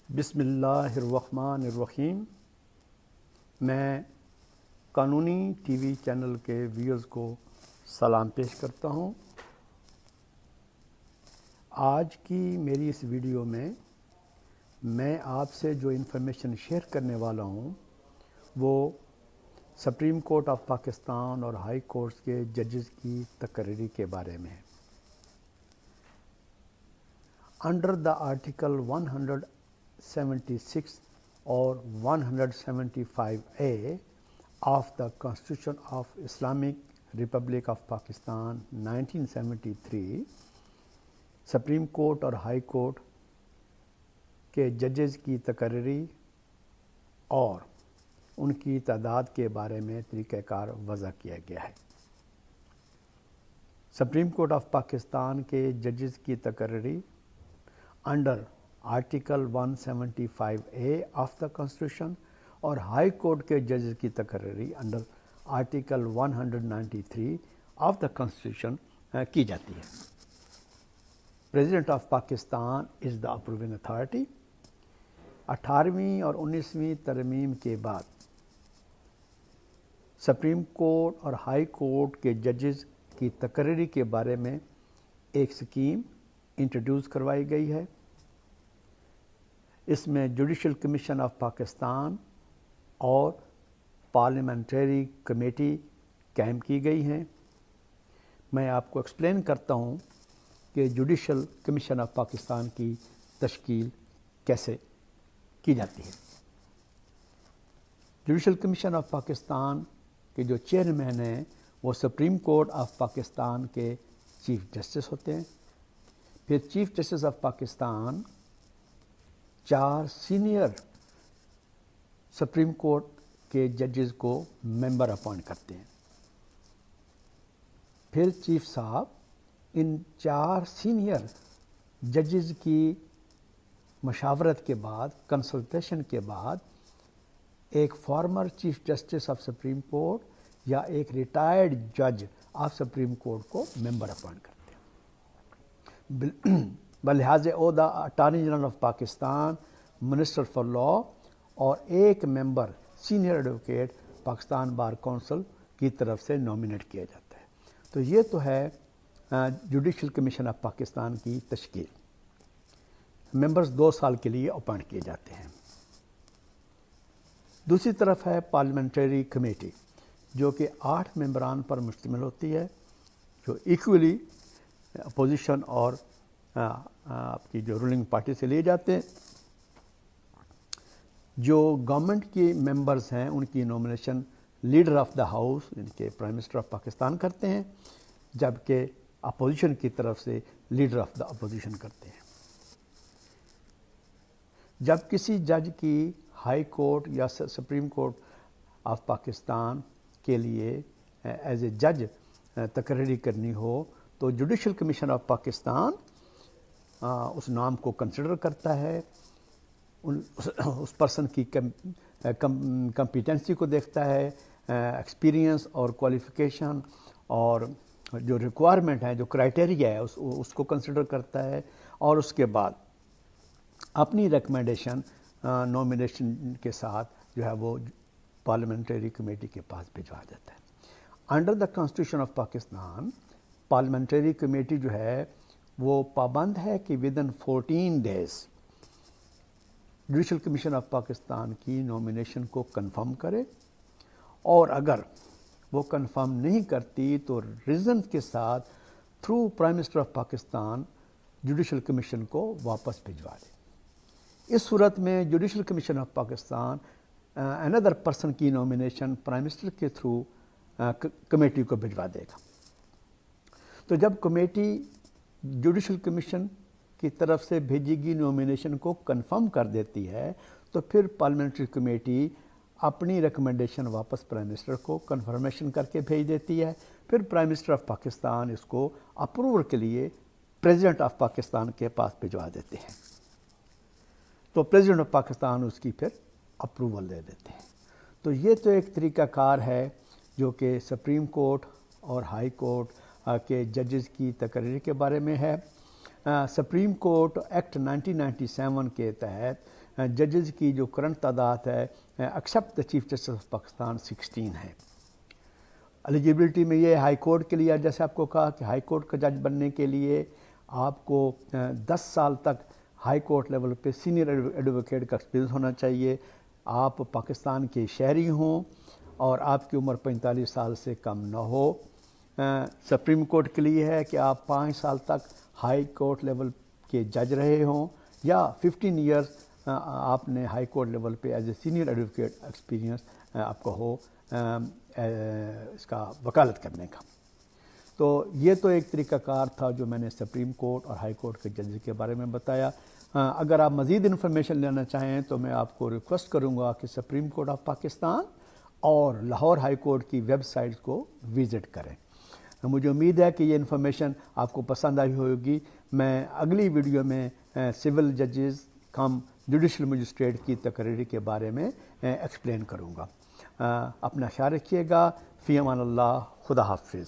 بسم اللہ الرحمن الرحیم۔ میں قانونی ٹی وی چینل کے ویورز کو سلام پیش کرتا ہوں۔ آج کی میری اس ویڈیو میں آپ سے جو انفارمیشن شیئر کرنے والا ہوں وہ سپریم کورٹ آف پاکستان اور ہائی کورٹس کے ججز کی تقرری کے بارے میں ہے۔ انڈر دا آرٹیکل 176 اور 175A of the Constitution of Islamic Republic of Pakistan 1973 supreme court اور ہائی کورٹ کے ججز کی تقرری اور ان کی تعداد کے بارے میں طریقہ کار وضع کیا گیا ہے۔ سپریم کورٹ آف پاکستان کے ججز کی تقرری under article 175A of the constitution اور ہائی کورٹ کے ججز کی تقرری under article 193 of the constitution کی جاتی ہے۔ President of Pakistan is the approving authority. 18ویں اور 19ویں ترمیم کے بعد سپریم کورٹ اور ہائی کورٹ کے ججز کی تقرری کے بارے میں ایک اسکیم انٹروڈیوس کروائی گئی ہے۔ اس میں جوڈیشل کمیشن آف پاکستان اور پارلیمنٹری کمیٹی قائم کی گئی ہیں۔ میں آپ کو ایکسپلین کرتا ہوں کہ جوڈیشل کمیشن آف پاکستان کی تشکیل کیسے کی جاتی ہے۔ جوڈیشل کمیشن آف پاکستان کے جو چیئرمین ہیں وہ سپریم کورٹ آف پاکستان کے چیف جسٹس ہوتے ہیں۔ پھر chief justice of Pakistan 4 senior supreme court کے ججز کو ممبر اپوائنٹ کرتے ہیں۔ پھر چیف صاحب ان 4 سینئر ججز کی مشاورت کے بعد، کنسلٹیشن کے بعد، ایک farmer chief justice of supreme court یا ایک ریٹائرڈ جج آف سپریم کورٹ کو ممبر اپوائنٹ کرتے ہیں۔ بلحاظ عہدہ attorney general of Pakistan, minister for law اور ایک member senior advocate Pakistan bar council کی طرف سے نامینیٹ کیا جاتا ہے۔ تو یہ تو ہے جوڈیشل کمیشن آف پاکستان کی تشکیل۔ ممبرز 2 سال کے لیے اپوائنٹ کیے جاتے ہیں۔ دوسری طرف ہے پارلیمنٹری کمیٹی جو کہ 8 ممبران پر مشتمل ہوتی ہے، جو ایکولی اپوزیشن اور آپ کی جو رولنگ پارٹی سے لیے جاتے ہیں۔ جو گورنمنٹ کی ممبرز ہیں ان کی nomination leader of the house ان کے پرائم منسٹر آف پاکستان کرتے ہیں، جبکہ اپوزیشن کی طرف سے لیڈر آف دا اپوزیشن کرتے ہیں۔ جب کسی جج کی ہائی کورٹ یا سپریم کورٹ آف پاکستان کے لیے ایز اے جج تقرری کرنی ہو تو جوڈیشل کمیشن آف پاکستان اس نام کو کنسیڈر کرتا ہے، اس پرسن کی کمپیٹنسی کو دیکھتا ہے، ایکسپیرینس اور کوالیفیکیشن اور جو ریکوائرمنٹ ہے، جو کرائٹیریا ہے اس کو کنسیڈر کرتا ہے، اور اس کے بعد اپنی ریکمنڈیشن نومینیشن کے ساتھ جو ہے وہ پارلیمنٹری کمیٹی کے پاس بھجوا دیتا ہے۔ Under the constitution of Pakistan parliamentary committee جو ہے وہ پابند ہے کہ ودن 14 days judicial commission of Pakistan کی نومینیشن کو کنفرم کرے، اور اگر وہ کنفرم نہیں کرتی تو ریزن کے ساتھ through prime minister of Pakistan judicial commission کو واپس بھجوا دے۔ اس صورت میں judicial commission of Pakistan another person کی نومینیشن پرائم منسٹر کے تھرو کمیٹی کو بھجوا دے گا۔ تو جب کمیٹی جوڈیشل کمیشن کی طرف سے بھیجی گئی نومینیشن کو کنفرم کر دیتی ہے تو پھر پارلیمنٹری کمیٹی اپنی ریکمنڈیشن واپس پرائم منسٹر کو کنفرمیشن کر کے بھیج دیتی ہے۔ پھر پرائم منسٹر آف پاکستان اس کو اپروول کے لیے پریزیڈنٹ آف پاکستان کے پاس بھجوا دیتے ہیں، تو پریزیڈنٹ آف پاکستان اس کی پھر اپروول دے دیتے ہیں۔ تو یہ تو ایک طریقہ کار ہے جو کہ سپریم کورٹ اور ہائی کورٹ کے ججز کی تقرری کے بارے میں ہے۔ سپریم کورٹ ایکٹ 1997 کے تحت ججز کی جو کرنٹ تعداد ہے accept the chief justice of Pakistan 16 ہے۔ ایلیجیبلٹی میں یہ ہائی کورٹ کے لیے جیسے آپ کو کہا کہ ہائی کورٹ کا جج بننے کے لیے آپ کو 10 سال تک ہائی کورٹ لیول پہ سینئر ایڈوکیٹ کا ایکسپیرینس ہونا چاہیے، آپ پاکستان کے شہری ہوں اور آپ کی عمر 45 سال سے کم نہ ہو۔ سپریم کورٹ کے لیے ہے کہ آپ 5 سال تک ہائی کورٹ لیول کے جج رہے ہوں یا 15 ایئرز آپ نے ہائی کورٹ لیول پہ as a senior advocate experience آپ کو ہو اس کا وکالت کرنے کا۔ تو یہ تو ایک طریقہ کار تھا جو میں نے سپریم کورٹ اور ہائی کورٹ کے ججز کے بارے میں بتایا۔ اگر آپ مزید انفارمیشن لینا چاہیں تو میں آپ کو ریکویسٹ کروں گا کہ سپریم کورٹ آف پاکستان اور لاہور ہائی کورٹ کی ویب سائٹس کو وزٹ کریں۔ مجھے امید ہے کہ یہ انفارمیشن آپ کو پسند آئی ہوگی۔ میں اگلی ویڈیو میں سول ججز کم جوڈیشل مجسٹریٹ کی تقرری کے بارے میں ایکسپلین کروں گا۔ اپنا خیال رکھیے گا۔ فی امان اللہ، خدا حافظ۔